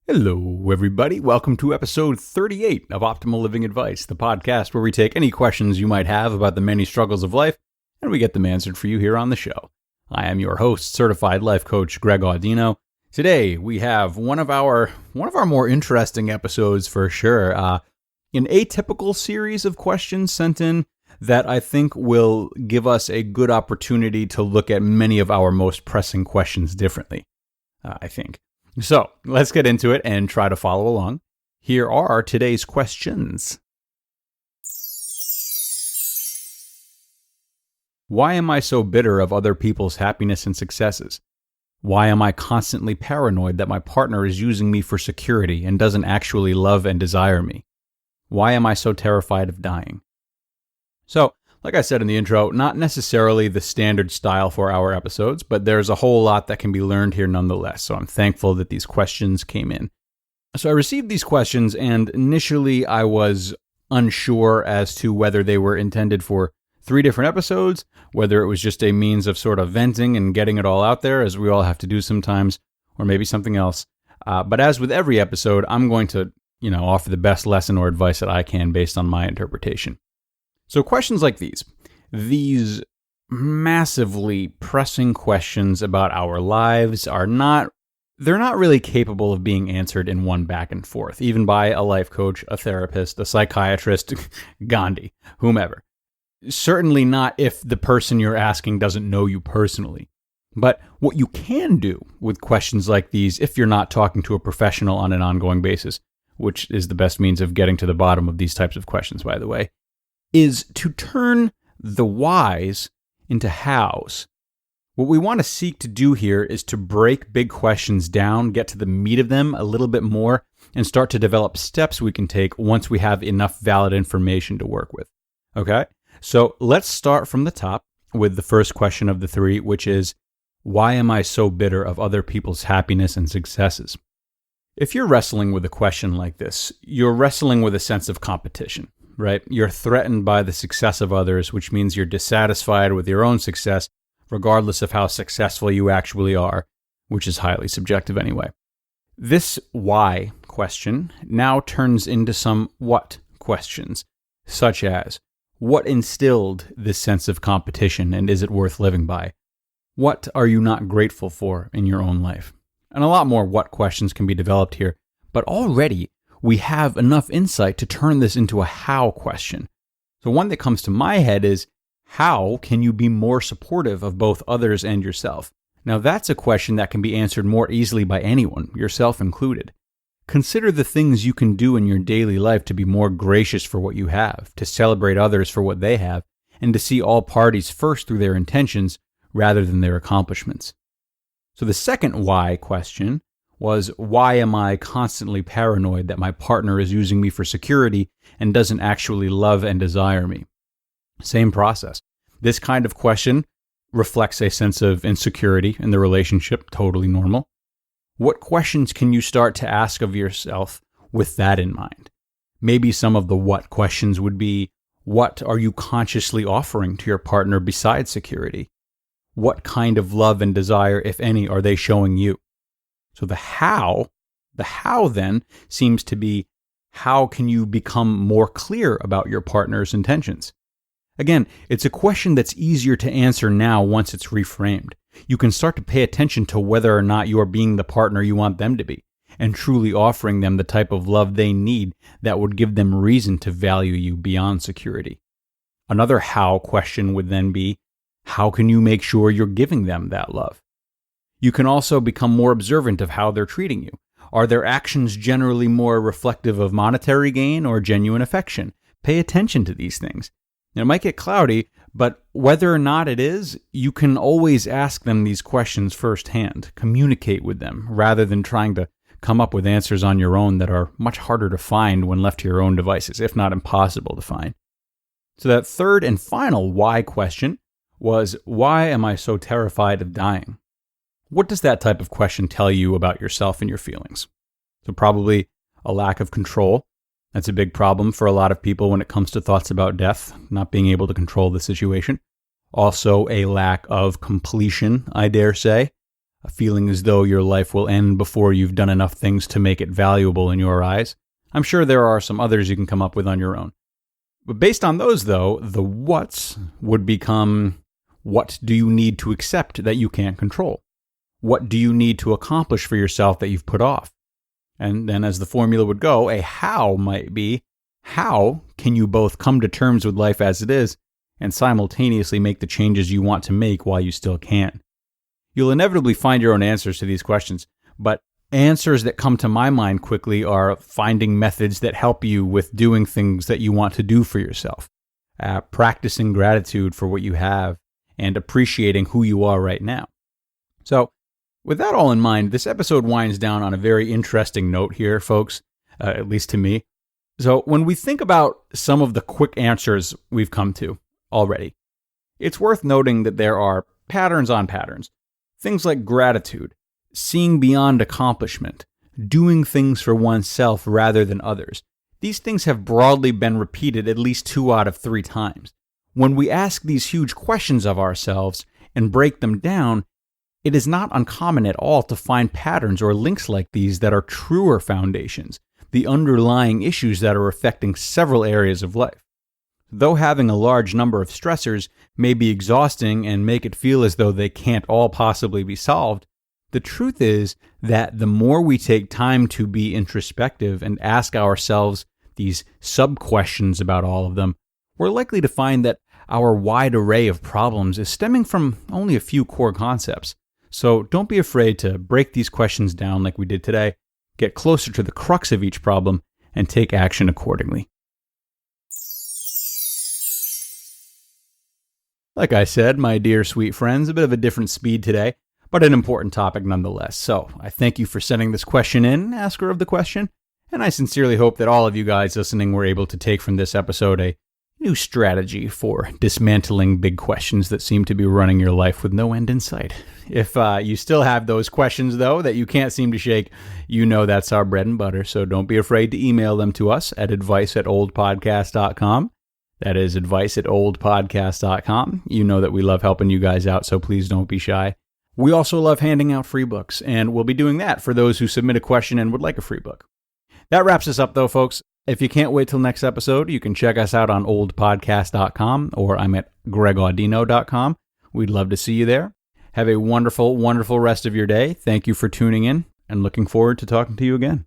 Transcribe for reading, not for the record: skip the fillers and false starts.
Hello, everybody. Welcome to episode 38 of Optimal Living Advice, the podcast where we take any questions you might have about the many struggles of life and we get them answered for you here on the show. I am your host, certified life coach Greg Audino. Today we have one of our more interesting episodes for sure. An atypical series of questions sent in that I think will give us a good opportunity to look at many of our most pressing questions differently, I think. So, let's get into it and try to follow along. Here are today's questions. Why am I so bitter of other people's happiness and successes? Why am I constantly paranoid that my partner is using me for security and doesn't actually love and desire me? Why am I so terrified of dying? So, like I said in the intro, not necessarily the standard style for our episodes, but there's a whole lot that can be learned here nonetheless, so I'm thankful that these questions came in. So I received these questions, and initially I was unsure as to whether they were intended for 3 different episodes, whether it was just a means of sort of venting and getting it all out there, as we all have to do sometimes, or maybe something else. But as with every episode, I'm going to, offer the best lesson or advice that I can based on my interpretation. So questions like these massively pressing questions about our lives they're not really capable of being answered in one back and forth, even by a life coach, a therapist, a psychiatrist, Gandhi, whomever. Certainly not if the person you're asking doesn't know you personally. But what you can do with questions like these, if you're not talking to a professional on an ongoing basis, which is the best means of getting to the bottom of these types of questions, by the way, is to turn the whys into hows. What we want to seek to do here is to break big questions down, get to the meat of them a little bit more, and start to develop steps we can take once we have enough valid information to work with. Okay? So let's start from the top with the first question of the 3, which is, why am I so bitter of other people's happiness and successes? If you're wrestling with a question like this, you're wrestling with a sense of competition. Right? You're threatened by the success of others, which means you're dissatisfied with your own success, regardless of how successful you actually are, which is highly subjective anyway. This why question now turns into some what questions, such as, what instilled this sense of competition and is it worth living by? What are you not grateful for in your own life? And a lot more what questions can be developed here, but already we have enough insight to turn this into a how question. So one that comes to my head is, how can you be more supportive of both others and yourself? Now that's a question that can be answered more easily by anyone, yourself included. Consider the things you can do in your daily life to be more gracious for what you have, to celebrate others for what they have, and to see all parties first through their intentions rather than their accomplishments. So the second why question was, why am I constantly paranoid that my partner is using me for security and doesn't actually love and desire me? Same process. This kind of question reflects a sense of insecurity in the relationship, totally normal. What questions can you start to ask of yourself with that in mind? Maybe some of the what questions would be, what are you consciously offering to your partner besides security? What kind of love and desire, if any, are they showing you? So the how then seems to be, how can you become more clear about your partner's intentions? Again, it's a question that's easier to answer now once it's reframed. You can start to pay attention to whether or not you're being the partner you want them to be, and truly offering them the type of love they need that would give them reason to value you beyond security. Another how question would then be, how can you make sure you're giving them that love? You can also become more observant of how they're treating you. Are their actions generally more reflective of monetary gain or genuine affection? Pay attention to these things. It might get cloudy, but whether or not it is, you can always ask them these questions firsthand. Communicate with them rather than trying to come up with answers on your own that are much harder to find when left to your own devices, if not impossible to find. So that third and final why question was, why am I so terrified of dying? What does that type of question tell you about yourself and your feelings? So probably a lack of control. That's a big problem for a lot of people when it comes to thoughts about death, not being able to control the situation. Also a lack of completion, I dare say. feeling as though your life will end before you've done enough things to make it valuable in your eyes. I'm sure there are some others you can come up with on your own. But based on those, though, the whats would become, what do you need to accept that you can't control? What do you need to accomplish for yourself that you've put off? And then as the formula would go, a how might be, how can you both come to terms with life as it is and simultaneously make the changes you want to make while you still can? You'll inevitably find your own answers to these questions, but answers that come to my mind quickly are finding methods that help you with doing things that you want to do for yourself, practicing gratitude for what you have, and appreciating who you are right now. So, with that all in mind, this episode winds down on a very interesting note here, folks, at least to me. So, when we think about some of the quick answers we've come to already, it's worth noting that there are patterns on patterns. Things like gratitude, seeing beyond accomplishment, doing things for oneself rather than others. These things have broadly been repeated at least 2 out of 3 times. When we ask these huge questions of ourselves and break them down, it is not uncommon at all to find patterns or links like these that are truer foundations, the underlying issues that are affecting several areas of life. Though having a large number of stressors may be exhausting and make it feel as though they can't all possibly be solved, the truth is that the more we take time to be introspective and ask ourselves these sub-questions about all of them, we're likely to find that our wide array of problems is stemming from only a few core concepts. So don't be afraid to break these questions down like we did today, get closer to the crux of each problem, and take action accordingly. Like I said, my dear sweet friends, a bit of a different speed today, but an important topic nonetheless. So I thank you for sending this question in, asker of the question, and I sincerely hope that all of you guys listening were able to take from this episode a new strategy for dismantling big questions that seem to be running your life with no end in sight. If you still have those questions, though, that you can't seem to shake, you know that's our bread and butter, so don't be afraid to email them to us at advice@oldpodcast.com. That is advice@oldpodcast.com. You know that we love helping you guys out, so please don't be shy. We also love handing out free books, and we'll be doing that for those who submit a question and would like a free book. That wraps us up, though, folks. If you can't wait till next episode, you can check us out on oldpodcast.com, or I'm at gregaudino.com. We'd love to see you there. Have a wonderful, wonderful rest of your day. Thank you for tuning in, and looking forward to talking to you again.